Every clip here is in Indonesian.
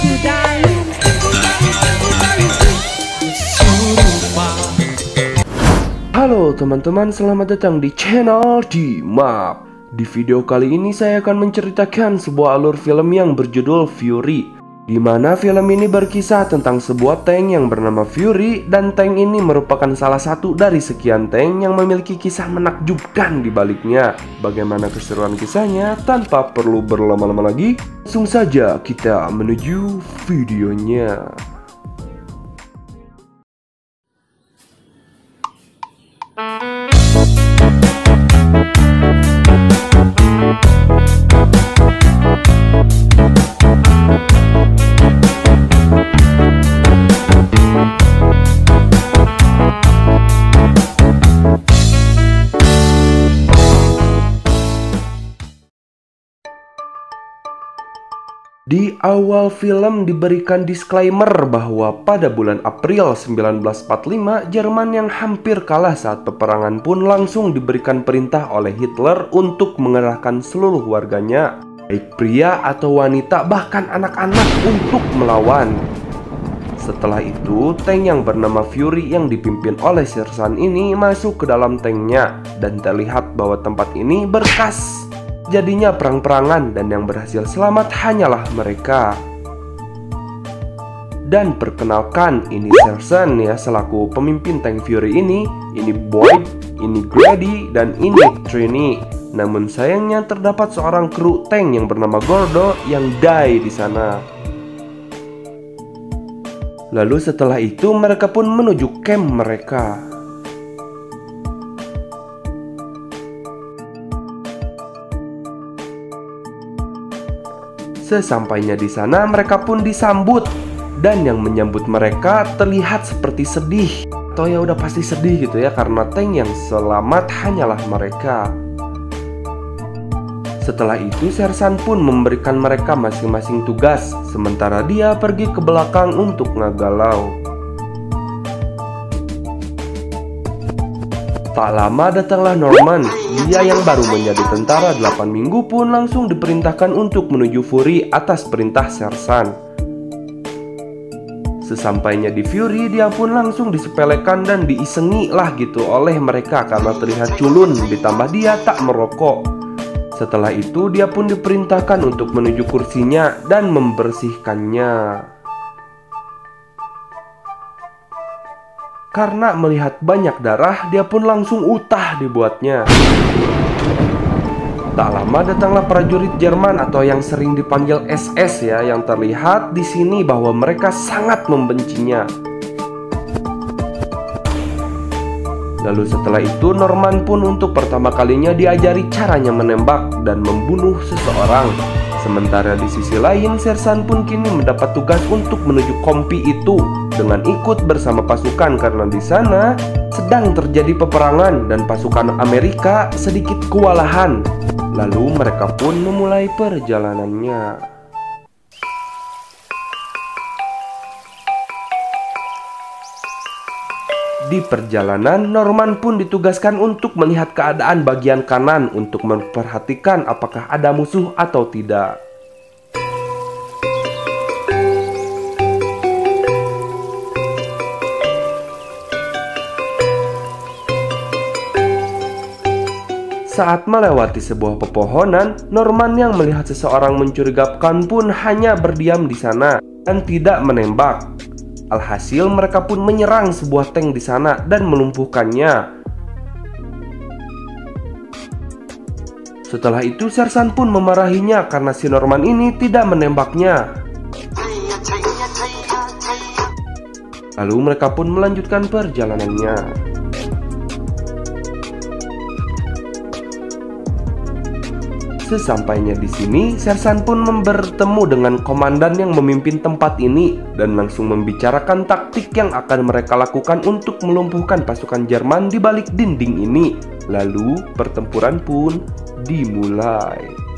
Halo teman-teman, selamat datang di channel Dimap. Di video kali ini saya akan menceritakan sebuah alur film yang berjudul Fury, di mana film ini berkisah tentang sebuah tank yang bernama Fury, dan tank ini merupakan salah satu dari sekian tank yang memiliki kisah menakjubkan di baliknya. Bagaimana keseruan kisahnya? Tanpa perlu berlama-lama lagi, langsung saja kita menuju videonya. Di awal film diberikan disclaimer bahwa pada bulan April 1945, Jerman yang hampir kalah saat peperangan pun langsung diberikan perintah oleh Hitler untuk mengerahkan seluruh warganya, baik pria atau wanita bahkan anak-anak, untuk melawan. Setelah itu, tank yang bernama Fury yang dipimpin oleh sersan ini masuk ke dalam tanknya, dan terlihat bahwa tempat ini berkas jadinya perang-perangan, dan yang berhasil selamat hanyalah mereka. Dan perkenalkan, ini Sersan ya, selaku pemimpin tank Fury ini Boyd, ini Grady, dan ini Trini. Namun sayangnya terdapat seorang kru tank yang bernama Gordo yang die di sana. Lalu setelah itu mereka pun menuju camp mereka. Sesampainya di sana, mereka pun disambut, dan yang menyambut mereka terlihat seperti sedih, atau ya udah pasti sedih gitu ya, karena tank yang selamat hanyalah mereka. Setelah itu, sersan pun memberikan mereka masing-masing tugas, sementara dia pergi ke belakang untuk ngagalau. Tak lama datanglah Norman. Dia yang baru menjadi tentara 8 minggu pun langsung diperintahkan untuk menuju Fury atas perintah sersan. Sesampainya di Fury, dia pun langsung disepelekan dan diisengi lah gitu oleh mereka karena terlihat culun, ditambah dia tak merokok. Setelah itu dia pun diperintahkan untuk menuju kursinya dan membersihkannya. Karena melihat banyak darah, dia pun langsung utah dibuatnya. Tak lama datanglah prajurit Jerman atau yang sering dipanggil SS ya, yang terlihat di sini bahwa mereka sangat membencinya. Lalu setelah itu Norman pun untuk pertama kalinya diajari caranya menembak dan membunuh seseorang. Sementara di sisi lain, sersan pun kini mendapat tugas untuk menuju kompi itu dengan ikut bersama pasukan karena di sana sedang terjadi peperangan dan pasukan Amerika sedikit kewalahan. Lalu mereka pun memulai perjalanannya. Di perjalanan, Norman pun ditugaskan untuk melihat keadaan bagian kanan untuk memperhatikan apakah ada musuh atau tidak. Saat melewati sebuah pepohonan, Norman yang melihat seseorang mencurigakan pun hanya berdiam di sana dan tidak menembak. Alhasil mereka pun menyerang sebuah tank di sana dan melumpuhkannya. Setelah itu sersan pun memarahinya karena si Norman ini tidak menembaknya. Lalu mereka pun melanjutkan perjalanannya. Sesampainya di sini, sersan pun bertemu dengan komandan yang memimpin tempat ini dan langsung membicarakan taktik yang akan mereka lakukan untuk melumpuhkan pasukan Jerman di balik dinding ini. Lalu pertempuran pun dimulai.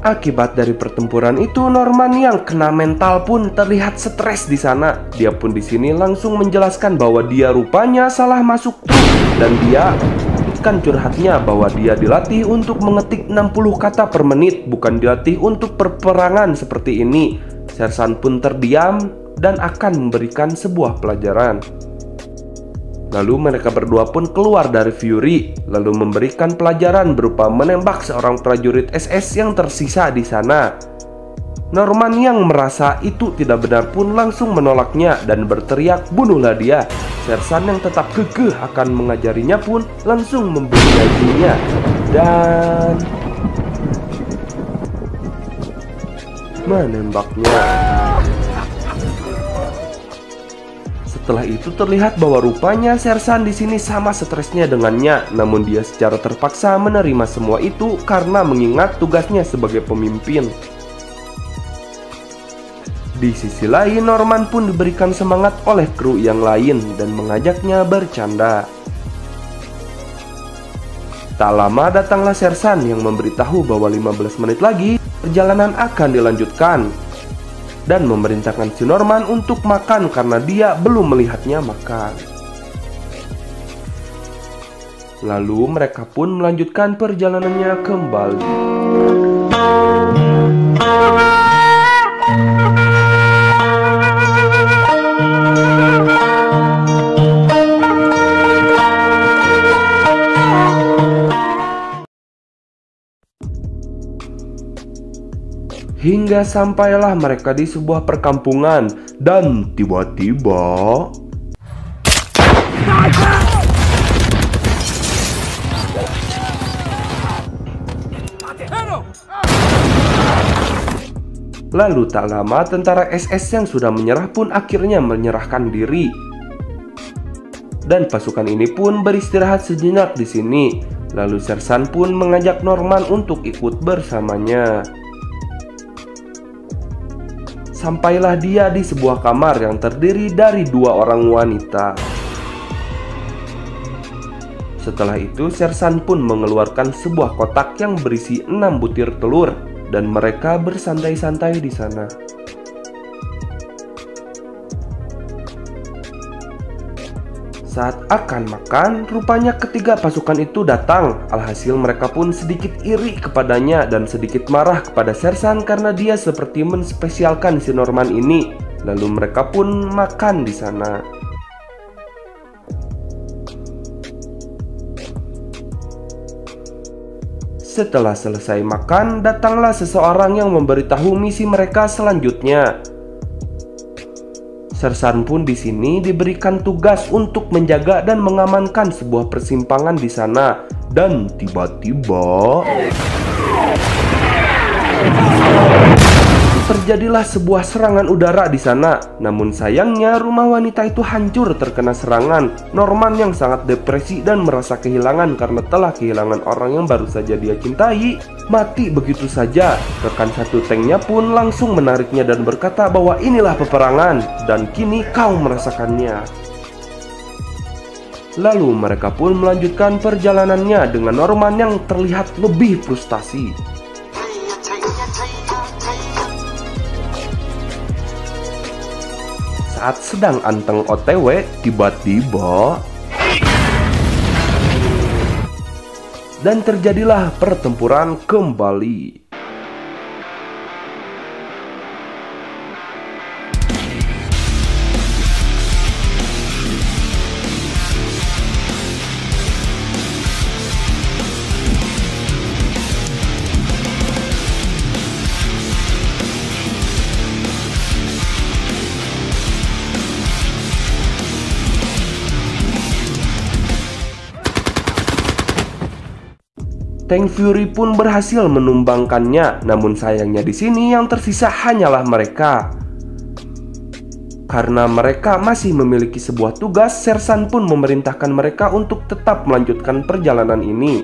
Akibat dari pertempuran itu, Norman yang kena mental pun terlihat stres di sana. Dia pun di sini langsung menjelaskan bahwa dia rupanya salah masuk truk dan dia kan curhatnya bahwa dia dilatih untuk mengetik 60 kata per menit, bukan dilatih untuk perperangan seperti ini. Sersan pun terdiam dan akan memberikan sebuah pelajaran. Lalu mereka berdua pun keluar dari Fury, lalu memberikan pelajaran berupa menembak seorang prajurit SS yang tersisa di sana. Norman yang merasa itu tidak benar pun langsung menolaknya dan berteriak, "Bunuhlah dia!" Sersan yang tetap kekeh akan mengajarinya pun langsung memberi gajinya dan menembaknya. Setelah itu terlihat bahwa rupanya Sersan di sini sama stresnya dengannya, namun dia secara terpaksa menerima semua itu karena mengingat tugasnya sebagai pemimpin. Di sisi lain, Norman pun diberikan semangat oleh kru yang lain dan mengajaknya bercanda. Tak lama datanglah Sersan yang memberitahu bahwa 15 menit lagi perjalanan akan dilanjutkan dan memerintahkan si Norman untuk makan karena dia belum melihatnya makan. Lalu mereka pun melanjutkan perjalanannya kembali. Hingga sampailah mereka di sebuah perkampungan dan tiba-tiba lalu tak lama tentara SS yang sudah menyerah pun akhirnya menyerahkan diri. Dan pasukan ini pun beristirahat sejenak di sini. Lalu Sersan pun mengajak Norman untuk ikut bersamanya. Sampailah dia di sebuah kamar yang terdiri dari 2 orang wanita. Setelah itu Sersan pun mengeluarkan sebuah kotak yang berisi 6 butir telur dan mereka bersantai-santai di sana. Saat akan makan, rupanya ketiga pasukan itu datang. Alhasil mereka pun sedikit iri kepadanya dan sedikit marah kepada Sersan karena dia seperti menspesialkan si Norman ini. Lalu mereka pun makan di sana. Setelah selesai makan, datanglah seseorang yang memberitahu misi mereka selanjutnya. Sersan pun di sini diberikan tugas untuk menjaga dan mengamankan sebuah persimpangan di sana. Dan tiba-tiba terjadilah sebuah serangan udara di sana. Namun sayangnya rumah wanita itu hancur terkena serangan. Norman yang sangat depresi dan merasa kehilangan karena telah kehilangan orang yang baru saja dia cintai, mati begitu saja. Rekan satu tanknya pun langsung menariknya dan berkata bahwa inilah peperangan dan kini kau merasakannya. Lalu mereka pun melanjutkan perjalanannya dengan Norman yang terlihat lebih frustasi. Saat sedang anteng OTW, tiba-tiba dan terjadilah pertempuran kembali. Tank Fury pun berhasil menumbangkannya, namun sayangnya di sini yang tersisa hanyalah mereka. Karena mereka masih memiliki sebuah tugas, Sersan pun memerintahkan mereka untuk tetap melanjutkan perjalanan ini.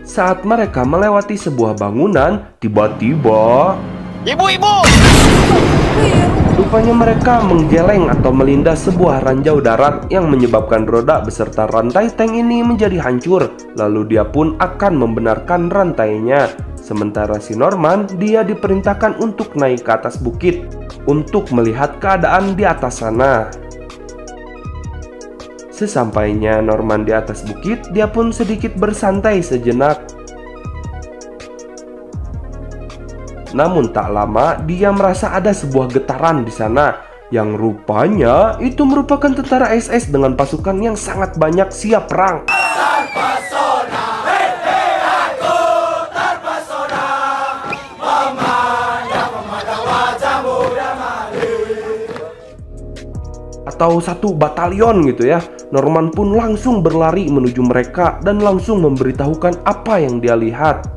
Saat mereka melewati sebuah bangunan, tiba-tiba Ibu-ibu! Rupanya mereka menggeleng atau melindas sebuah ranjau darat yang menyebabkan roda beserta rantai tank ini menjadi hancur. Lalu dia pun akan membenarkan rantainya. Sementara si Norman, dia diperintahkan untuk naik ke atas bukit untuk melihat keadaan di atas sana. Sesampainya Norman di atas bukit, dia pun sedikit bersantai sejenak. Namun tak lama dia merasa ada sebuah getaran di sana, yang rupanya itu merupakan tentara SS dengan pasukan yang sangat banyak siap perang. Atau satu batalion gitu ya. Norman pun langsung berlari menuju mereka dan langsung memberitahukan apa yang dia lihat.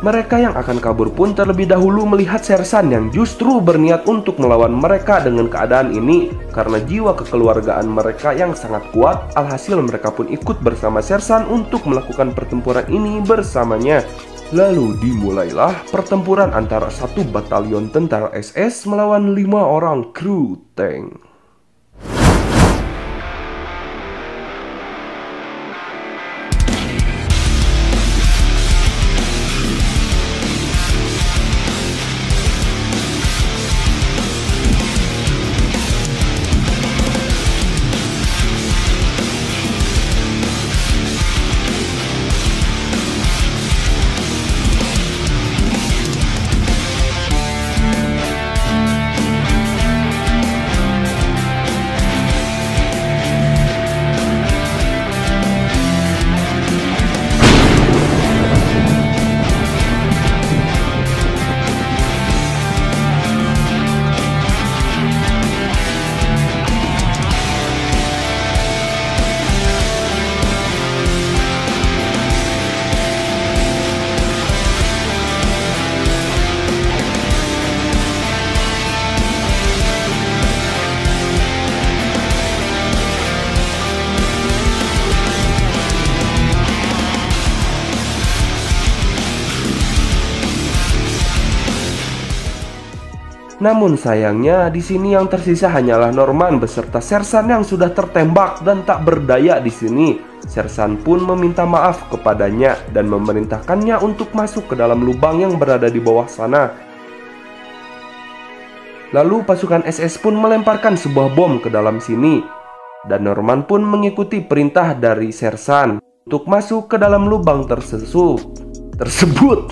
Mereka yang akan kabur pun terlebih dahulu melihat Sersan yang justru berniat untuk melawan mereka dengan keadaan ini. Karena jiwa kekeluargaan mereka yang sangat kuat, alhasil mereka pun ikut bersama Sersan untuk melakukan pertempuran ini bersamanya. Lalu dimulailah pertempuran antara satu batalion tentara SS melawan 5 orang kru tank. Namun sayangnya di sini yang tersisa hanyalah Norman beserta Sersan yang sudah tertembak dan tak berdaya di sini. Sersan pun meminta maaf kepadanya dan memerintahkannya untuk masuk ke dalam lubang yang berada di bawah sana. Lalu pasukan SS pun melemparkan sebuah bom ke dalam sini. Dan Norman pun mengikuti perintah dari Sersan untuk masuk ke dalam lubang tersebut.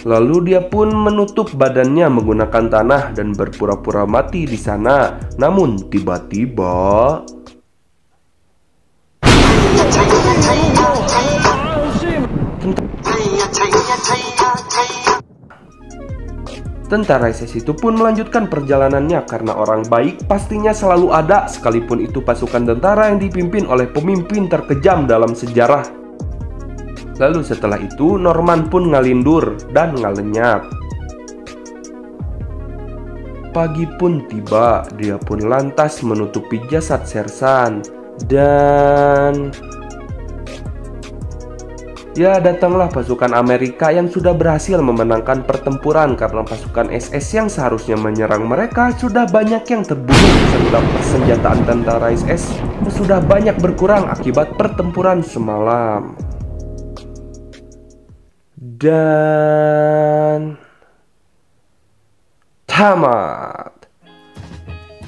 Lalu dia pun menutup badannya menggunakan tanah dan berpura-pura mati di sana. Namun tiba-tiba tentara SS itu pun melanjutkan perjalanannya karena orang baik pastinya selalu ada, sekalipun itu pasukan tentara yang dipimpin oleh pemimpin terkejam dalam sejarah. Lalu setelah itu Norman pun ngalindur dan ngalenyap. Pagi pun tiba, dia pun lantas menutupi jasad Sersan. Dan ya, datanglah pasukan Amerika yang sudah berhasil memenangkan pertempuran karena pasukan SS yang seharusnya menyerang mereka sudah banyak yang terbunuh, serta persenjataan tentara SS sudah banyak berkurang akibat pertempuran semalam. Dan tamat.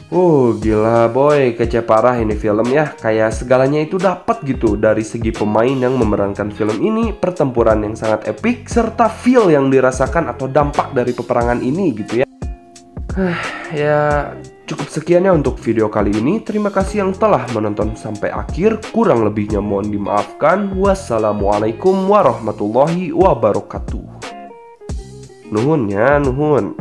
Gila boy, kece parah ini film ya. Kayak segalanya itu dapat gitu. Dari segi pemain yang memerankan film ini, pertempuran yang sangat epik, serta feel yang dirasakan atau dampak dari peperangan ini gitu ya. Ya cukup sekian ya untuk video kali ini. Terima kasih yang telah menonton sampai akhir. Kurang lebihnya mohon dimaafkan. Wassalamualaikum warahmatullahi wabarakatuh. Nuhun ya, nuhun.